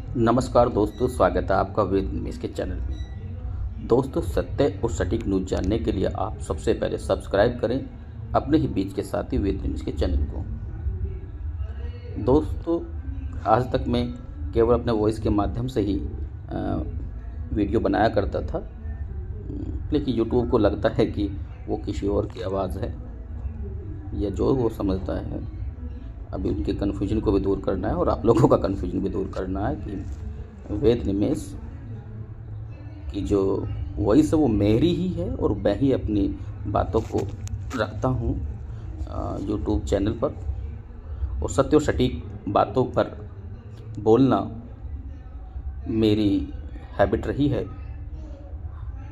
नमस्कार दोस्तों, स्वागत है आपका वेद निमेश के चैनल में। दोस्तों, सत्य और सटीक न्यूज़ जानने के लिए आप सबसे पहले सब्सक्राइब करें अपने ही बीच के साथी वेद निमेश के चैनल को। दोस्तों, आज तक मैं केवल अपने वॉइस के माध्यम से ही वीडियो बनाया करता था, लेकिन यूट्यूब को लगता है कि वो किसी और की आवाज़ है या जो वो समझता है। अभी उनके कन्फ्यूजन को भी दूर करना है और आप लोगों का कन्फ्यूजन भी दूर करना है कि वेद निमेश की जो वॉइस है वो मेरी ही है और मैं ही अपनी बातों को रखता हूँ यूट्यूब चैनल पर, और सत्य और सटीक बातों पर बोलना मेरी हैबिट रही है।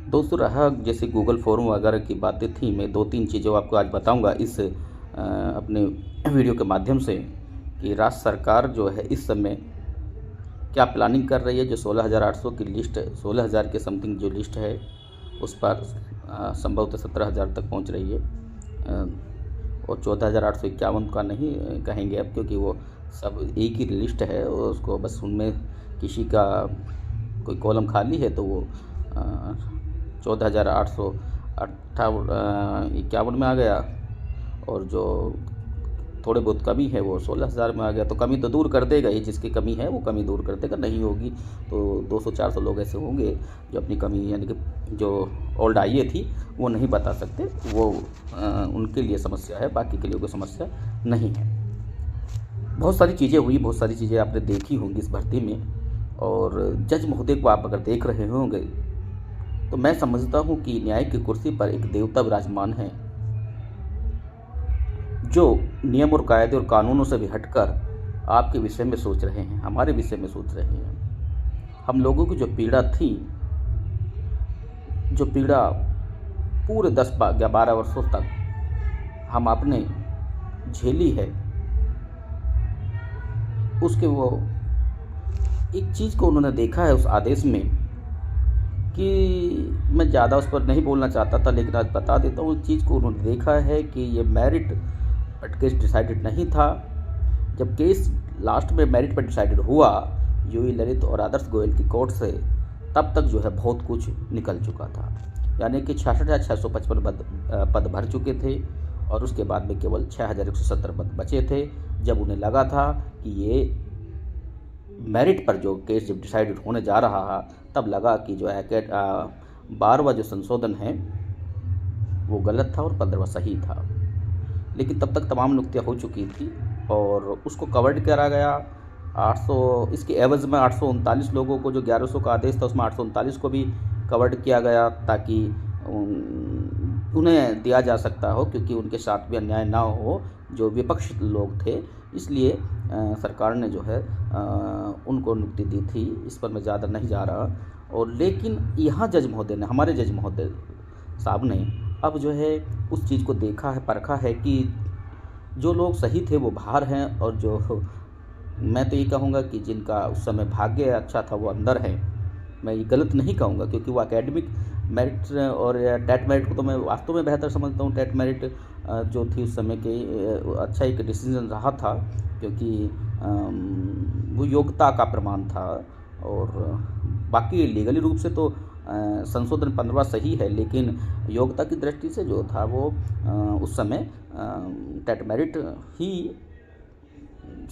दोस्तों, रहा जैसे गूगल फॉर्म वगैरह की बातें थी, मैं 2-3 चीज़ें आपको आज बताऊंगा इस अपने वीडियो के माध्यम से कि राज्य सरकार जो है इस समय क्या प्लानिंग कर रही है। जो 16,800 की लिस्ट है, 16,000 के समथिंग जो लिस्ट है उस पर संभवतः 17,000 तक पहुंच रही है, और 14,851 का नहीं कहेंगे अब, क्योंकि वो सब एक ही लिस्ट है और उसको बस उनमें किसी का कोई कॉलम खाली है तो वो 14,851 में आ गया, और जो थोड़े बहुत कमी है वो 16,000 में आ गया। तो कमी तो दूर कर देगा, ये जिसकी कमी है वो कमी दूर कर देगा। नहीं होगी तो 200-400 लोग ऐसे होंगे जो अपनी कमी यानी कि जो ओल्ड आईए थी वो नहीं बता सकते, वो उनके लिए समस्या है, बाकी के लिए कोई समस्या नहीं है। बहुत सारी चीज़ें हुई, बहुत सारी चीज़ें आपने देखी होंगी इस भर्ती में, और जज महोदय को आप अगर देख रहे होंगे तो मैं समझता हूँ कि न्याय की कुर्सी पर एक देवता विराजमान है, जो नियम और कायदे और कानूनों से भी हटकर आपके विषय में सोच रहे हैं, हमारे विषय में सोच रहे हैं। हम लोगों की जो पीड़ा थी, जो पीड़ा पूरे 10 या 12 वर्षों तक हम आपने झेली है, उसके वो एक चीज़ को उन्होंने देखा है उस आदेश में, कि मैं ज़्यादा उस पर नहीं बोलना चाहता था लेकिन आज बता देता हूँ। उस चीज़ को उन्होंने देखा है कि ये मेरिट पर केस डिसाइडेड नहीं था। जब केस लास्ट में मेरिट पर डिसाइडेड हुआ यूई ललित और आदर्श गोयल की कोर्ट से, तब तक जो है बहुत कुछ निकल चुका था। यानी कि 66,655 पद भर चुके थे और उसके बाद में केवल 6,170 पद बचे थे। जब उन्हें लगा था कि ये मेरिट पर जो केस जब डिसाइडेड होने जा रहा है, तब लगा कि जो 12वां जो संशोधन है वो गलत था और 15वां सही था। लेकिन तब तक तमाम नुक्तियाँ हो चुकी थी और उसको कवर्ड करा गया। 800 इसके एवज़ में 839 लोगों को, जो 1100 का आदेश था उसमें 839 को भी कवर्ड किया गया, ताकि उन्हें दिया जा सकता हो, क्योंकि उनके साथ भी अन्याय ना हो जो विपक्ष लोग थे। इसलिए सरकार ने जो है उनको नियुक्ति दी थी। इस पर मैं ज़्यादा नहीं जा रहा। और लेकिन यहाँ जज महोदय ने, हमारे जज महोदय साहब ने अब जो है उस चीज़ को देखा है, परखा है कि जो लोग सही थे वो बाहर हैं, और जो मैं तो ये कहूँगा कि जिनका उस समय भाग्य अच्छा था वो अंदर है। मैं ये गलत नहीं कहूँगा, क्योंकि वो एकेडमिक मेरिट और टेट मेरिट को तो मैं वास्तव में बेहतर समझता हूँ। टेट मेरिट जो थी उस समय के अच्छा एक डिसीजन रहा था, क्योंकि वो योग्यता का प्रमाण था, और बाकी लीगली रूप से तो संशोधन 15वां सही है, लेकिन योग्यता की दृष्टि से जो था वो उस समय टेट मेरिट ही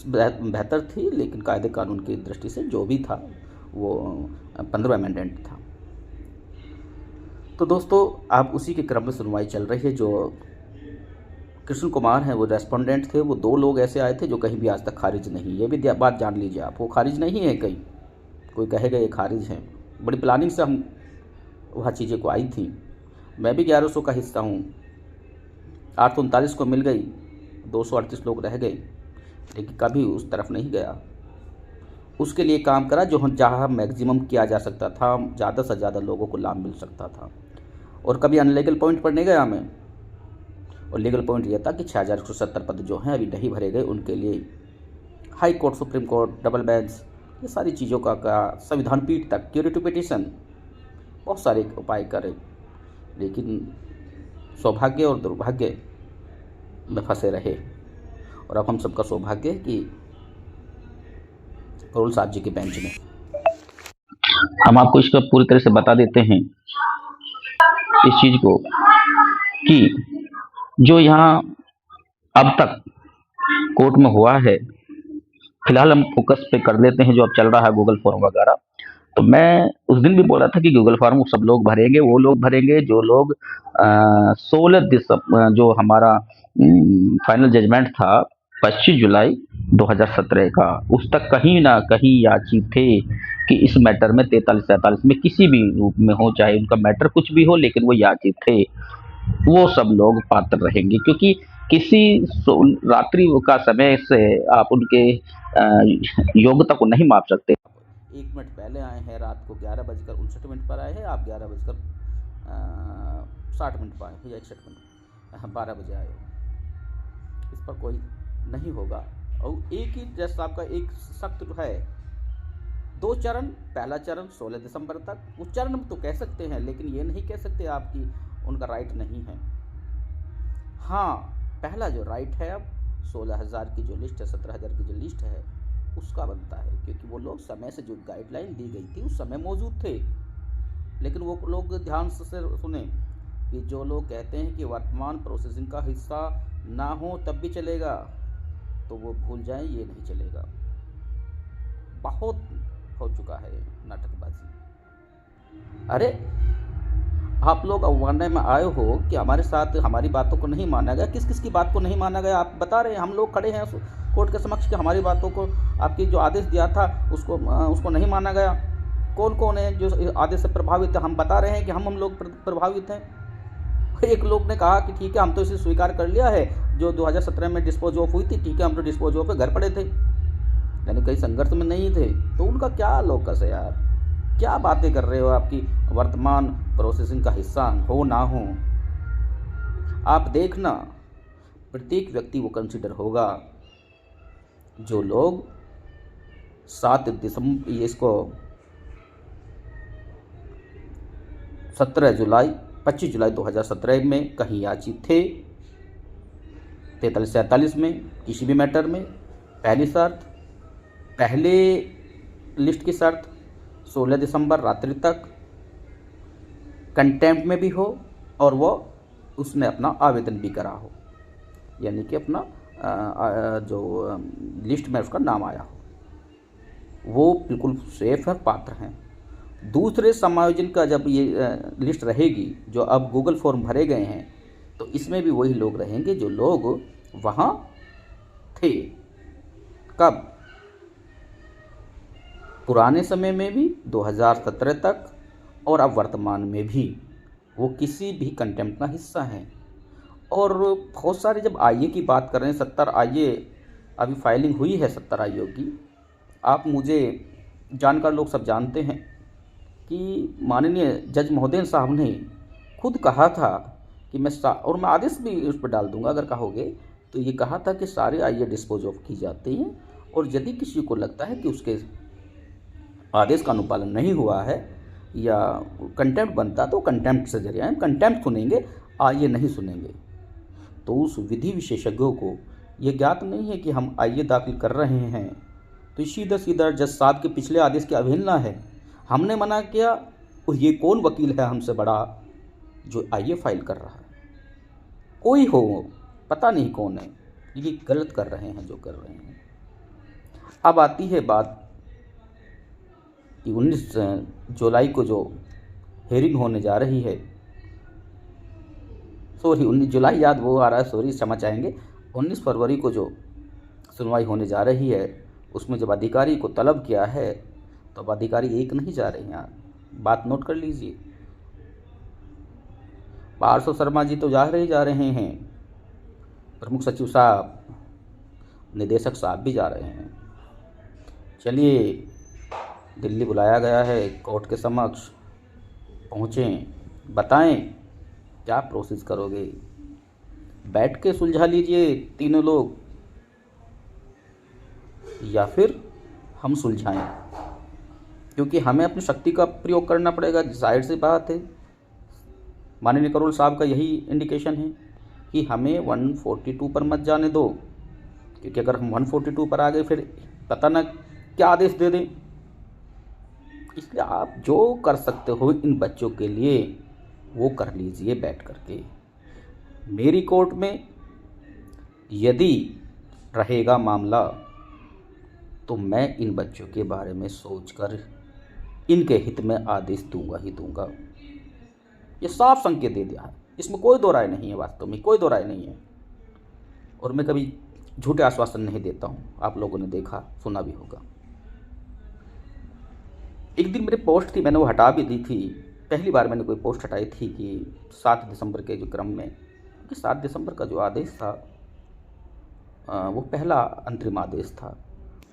बेहतर थी, लेकिन कायदे कानून की दृष्टि से जो भी था वो 15वां अमेंडमेंट था। तो दोस्तों, आप उसी के क्रम में सुनवाई चल रही है। जो कृष्ण कुमार हैं वो रेस्पोंडेंट थे। वो 2 लोग ऐसे आए थे जो कहीं भी आज तक खारिज नहीं, ये भी बात जान लीजिए आप, वो खारिज नहीं है। कहीं कोई कहेगा ये खारिज है, बड़ी प्लानिंग से हम वहाँ चीज़ें को आई थी। मैं भी 1100 का हिस्सा हूँ। 839 को मिल गई, 238 लोग रह गए, लेकिन कभी उस तरफ नहीं गया। उसके लिए काम करा जो जहाँ मैक्सिमम किया जा सकता था, ज़्यादा से ज़्यादा लोगों को लाभ मिल सकता था। और कभी अनलीगल पॉइंट पर नहीं गया मैं। और लीगल पॉइंट यह था कि 6,170 पद जो हैं अभी नहीं भरे गए, उनके लिए high court, supreme court, double bench, ये सारी चीज़ों का संविधान पीठ तक क्यूरेटिव पिटीशन, बहुत सारे उपाय करे, लेकिन सौभाग्य और दुर्भाग्य में फंसे रहे। और अब हम सबका सौभाग्य है कि करोल साहब जी के बेंच में हम आपको इसको पूरी तरह से बता देते हैं इस चीज़ को कि जो यहाँ अब तक कोर्ट में हुआ है, फिलहाल हम फोकस पे कर लेते हैं जो अब चल रहा है गूगल फॉर्म वगैरह। तो मैं उस दिन भी बोला था कि गूगल फॉर्म सब लोग भरेंगे, वो लोग भरेंगे जो लोग 16 जो हमारा फाइनल जजमेंट था 25 जुलाई 2017 का, उस तक कहीं ना कहीं याची थे कि इस मैटर में 43-47 में किसी भी रूप में हो, चाहे उनका मैटर कुछ भी हो, लेकिन वो याची थे, वो सब लोग पात्र रहेंगे। क्योंकि किसी रात्रि का समय से आप उनके योग्यता को नहीं माप सकते। 1 मिनट पहले आए हैं, रात को 11:59 पर आए हैं, आप 11:60 पर आए हैं या 61 मिनट, 12 बजे आए हो। इस पर कोई नहीं होगा। और एक ही जैसा आपका एक सख्त है 2 चरण, पहला चरण 16 दिसंबर तक, वो चरण तो कह सकते हैं, लेकिन ये नहीं कह सकते आपकी उनका राइट नहीं है। हाँ, पहला जो राइट है अब 16,000 की जो लिस्ट है, 17,000 की जो लिस्ट है, उसका बनता है, क्योंकि वो लोग समय से जो गाइडलाइन दी गई थी उस समय मौजूद थे। लेकिन वो लोग ध्यान से सुने कि जो लोग कहते हैं कि वर्तमान प्रोसेसिंग का हिस्सा ना हो तब भी चलेगा, तो वो भूल जाएं, ये नहीं चलेगा। बहुत हो चुका है नाटकबाजी। अरे आप लोग अवमानना में आए हो कि हमारे साथ हमारी बातों को नहीं माना गया। किस किस की बात को नहीं माना गया आप बता रहे हैं। हम लोग खड़े हैं कोर्ट के समक्ष कि हमारी बातों को, आपकी जो आदेश दिया था उसको नहीं माना गया। कौन कौन है जो आदेश से प्रभावित है? हम बता रहे हैं कि हम लोग प्रभावित हैं। एक लोग ने कहा कि ठीक है, हम तो इसे स्वीकार कर लिया है, जो 2017 में डिस्पोज ऑफ हुई थी, ठीक है, हम तो डिस्पोज ऑफ पे घर पड़े थे, यानी कहीं संघर्ष में नहीं थे। तो उनका क्या लोकस है यार, क्या बातें कर रहे हो? आपकी वर्तमान प्रोसेसिंग का हिस्सा हो ना हो, आप देखना प्रत्येक व्यक्ति वो कंसिडर होगा। जो लोग 7 दिसंबर इसको 25 जुलाई 2017 में कहीं याचित थे 43-47 में किसी भी मैटर में, पहली शर्त, पहले लिस्ट की शर्त 16 दिसंबर रात्रि तक कंटेम्प्ट में भी हो और वो उसने अपना आवेदन भी करा हो, यानी कि अपना जो लिस्ट में उसका नाम आया हो, वो बिल्कुल सेफ है, पात्र हैं। दूसरे समायोजन का जब ये लिस्ट रहेगी, जो अब गूगल फॉर्म भरे गए हैं, तो इसमें भी वही लोग रहेंगे जो लोग वहाँ थे। कब? पुराने समय में भी 2017 तक और अब वर्तमान में भी वो किसी भी कंटेम्प्ट का हिस्सा हैं। और बहुत सारे जब आईए की बात कर रहे हैं, 70 आईए अभी फाइलिंग हुई है 70 आईओ की। आप मुझे जानकार लोग सब जानते हैं कि माननीय जज महोदय साहब ने खुद कहा था कि और मैं आदेश भी उस पर डाल दूंगा अगर कहोगे, तो ये कहा था कि सारे आईए डिस्पोज ऑफ की जाते हैं, और यदि किसी को लगता है कि उसके आदेश का अनुपालन नहीं हुआ है या कंटेम्प्ट बनता, तो कंटेम्प्ट से जरिए कंटेम्प्ट सुनेंगे, आईए नहीं सुनेंगे। तो उस विधि विशेषज्ञों को ये ज्ञात नहीं है कि हम आईए दाखिल कर रहे हैं तो सीधा जज साहब के पिछले आदेश की अवहेलना है। हमने मना किया और ये कौन वकील है हमसे बड़ा जो आईए फाइल कर रहा है? कोई हो, पता नहीं कौन है, ये गलत कर रहे हैं जो कर रहे हैं। अब आती है बात कि 19 जुलाई को जो हेयरिंग होने जा रही है, 19 जुलाई याद वो आ रहा है, क्षमा चाहेंगे, 19 फरवरी को जो सुनवाई होने जा रही है, उसमें जब अधिकारी को तलब किया है, तो अब अधिकारी एक नहीं जा रहे हैं। बात नोट कर लीजिए, पार्श्व शर्मा जी तो जा रहे हैं, प्रमुख सचिव साहब, निदेशक साहब भी जा रहे हैं। चलिए, दिल्ली बुलाया गया है, कोर्ट के समक्ष पहुँचें, बताएं क्या प्रोसेस करोगे। बैठ के सुलझा लीजिए तीनों लोग, या फिर हम सुलझाएं, क्योंकि हमें अपनी शक्ति का प्रयोग करना पड़ेगा। जाहिर सी बात है, माननीय करोल साहब का यही इंडिकेशन है कि हमें 142 पर मत जाने दो, क्योंकि अगर हम 142 पर आ गए फिर पता ना क्या आदेश दे दें। इसलिए आप जो कर सकते हो इन बच्चों के लिए वो कर लीजिए बैठ करके। मेरी कोर्ट में यदि रहेगा मामला तो मैं इन बच्चों के बारे में सोचकर इनके हित में आदेश दूंगा ही दूंगा। ये साफ संकेत दे दिया है, इसमें कोई दो राय नहीं है, वास्तव में कोई दो राय नहीं है। और मैं कभी झूठे आश्वासन नहीं देता हूँ, आप लोगों ने देखा सुना भी होगा। एक दिन मेरी पोस्ट थी, मैंने वो हटा भी दी थी। पहली बार मैंने कोई पोस्ट हटाई थी कि 7 दिसंबर के जो क्रम में, कि 7 दिसंबर का जो आदेश था वो पहला अंतरिम आदेश था।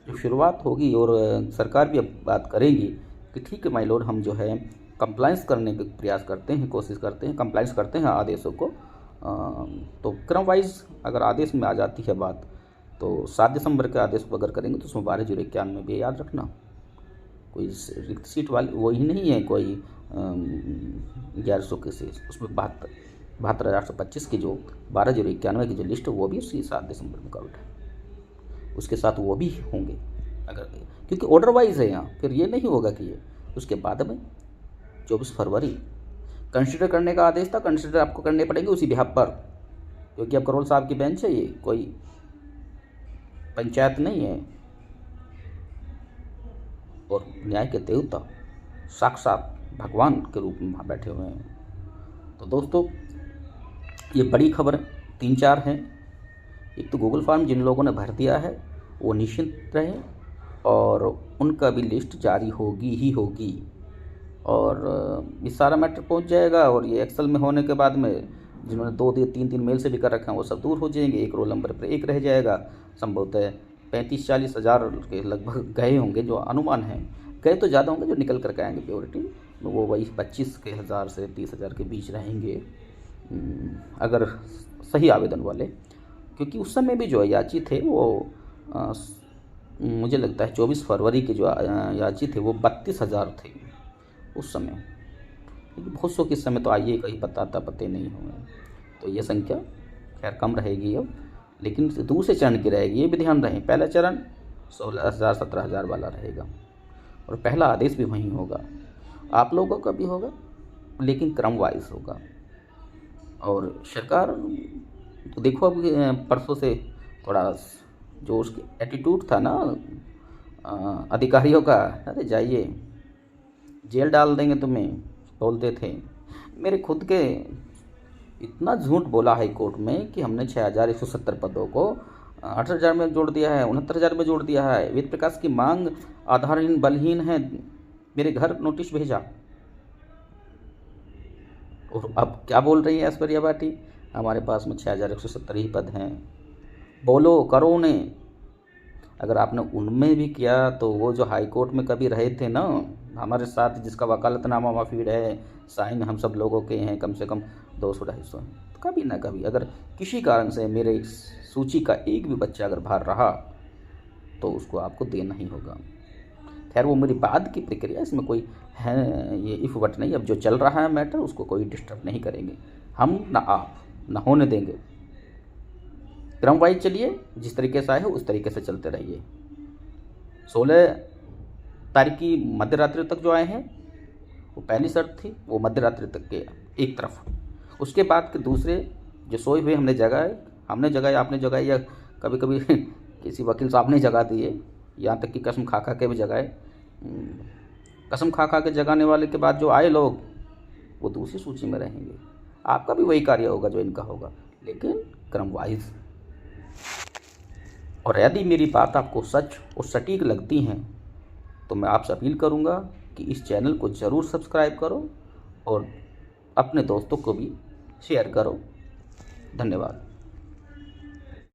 जो शुरुआत होगी और सरकार भी अब बात करेगी कि ठीक है माय लॉर्ड, हम जो है कंप्लाइंस करने के प्रयास करते हैं, कोशिश करते हैं, कंप्लाइंस करते हैं आदेशों को। तो क्रम वाइज अगर आदेश में आ जाती है बात, तो 7 दिसंबर के आदेश को अगर करेंगे तो उसमें 12/91 में भी याद रखना कोई रिक्त सीट वाली वही नहीं है, कोई 1100 के से उसमें 72,825 की जो 12/91 की जो लिस्ट है वो भी उसी 7 दिसंबर में काउंट है, उसके साथ वो भी होंगे अगर, क्योंकि ऑर्डर वाइज है यहाँ। फिर ये नहीं होगा कि ये उसके बाद में 24 फरवरी कंसिडर करने का आदेश था, कंसिडर आपको करने पड़ेंगे उसी बिहाफ पर, क्योंकि अब करोल साहब की बेंच है, ये कोई पंचायत नहीं है। और न्याय के देवता साक्षात भगवान के रूप में वहाँ बैठे हुए हैं। तो दोस्तों ये बड़ी खबर 3-4 हैं। एक तो गूगल फॉर्म जिन लोगों ने भर दिया है वो निश्चिंत रहे और उनका भी लिस्ट जारी होगी ही होगी, और ये सारा मैटर पहुंच जाएगा। और ये एक्सेल में होने के बाद में जिन्होंने 2-3 मेल से भी कर रखे हैं वो सब दूर हो जाएंगे, एक रोल नंबर पर एक रह जाएगा। संभवतः 35-40 हज़ार के लगभग गए होंगे, जो अनुमान है, गए तो ज़्यादा होंगे, जो निकल करके आएंगे प्योरिटी वो वही 25,000 से 30,000 के बीच रहेंगे अगर सही आवेदन वाले। क्योंकि उस समय भी जो याची थे वो मुझे लगता है 24 फरवरी के जो याची थे वो 32,000 थे उस समय, लेकिन बहुत सौ के समय तो आइए कहीं पते नहीं हुए, तो ये संख्या खैर कम रहेगी अब, लेकिन दूसरे चरण की रहेगी, ये भी ध्यान रहे। पहला चरण 16,000-17,000 वाला रहेगा और पहला आदेश भी वहीं होगा, आप लोगों का भी होगा, लेकिन क्रम वाइज होगा। और सरकार तो देखो अब परसों से थोड़ा जो उसकी एटीट्यूड था ना अधिकारियों का, अरे जाइए जेल डाल देंगे तुम्हें, बोलते थे। मेरे खुद के इतना झूठ बोला हाई कोर्ट में कि हमने 6,170 पदों को 8,000 में जोड़ दिया है, 69,000 में जोड़ दिया है, वेद प्रकाश की मांग आधारहीन बलहीन है, मेरे घर नोटिस भेजा। और अब क्या बोल रही है ऐश्वर्या भाटी, हमारे पास में 6,170 ही पद हैं। बोलो करो उन्हें, अगर आपने उनमें भी किया तो वो जो हाई कोर्ट में कभी रहे थे ना हमारे साथ, जिसका वकालतनामा माफीड है, साइन हम सब लोगों के हैं, कम से कम 200-250 हैं, तो कभी ना कभी अगर किसी कारण से मेरे इस सूची का एक भी बच्चा अगर बाहर रहा तो उसको आपको देना ही होगा। खैर वो मेरी बाद की प्रक्रिया, इसमें कोई है ये इफ बट नहीं। अब जो चल रहा है मैटर उसको कोई डिस्टर्ब नहीं करेंगे हम, ना आप, ना होने देंगे। क्रम वाइज चलिए, जिस तरीके से आए हो उस तरीके से चलते रहिए। 16 तारीख की मध्य रात्रि तक जो आए हैं वो पहली शर्त थी, वो मध्य रात्रि तक के एक तरफ। उसके बाद के दूसरे जो सोए हुए हमने जगाए, आपने जगाए, या कभी कभी किसी वकील साहब ने जगा दिए, यहाँ तक कि कसम खा खा के भी जगाए। कसम खा खा के जगाने वाले के बाद जो आए लोग वो दूसरी सूची में रहेंगे। आपका भी वही कार्य होगा जो इनका होगा, लेकिन क्रम वाइज। और यदि मेरी बात आपको सच और सटीक लगती हैं तो मैं आपसे अपील करूंगा कि इस चैनल को ज़रूर सब्सक्राइब करो और अपने दोस्तों को भी शेयर करो। धन्यवाद।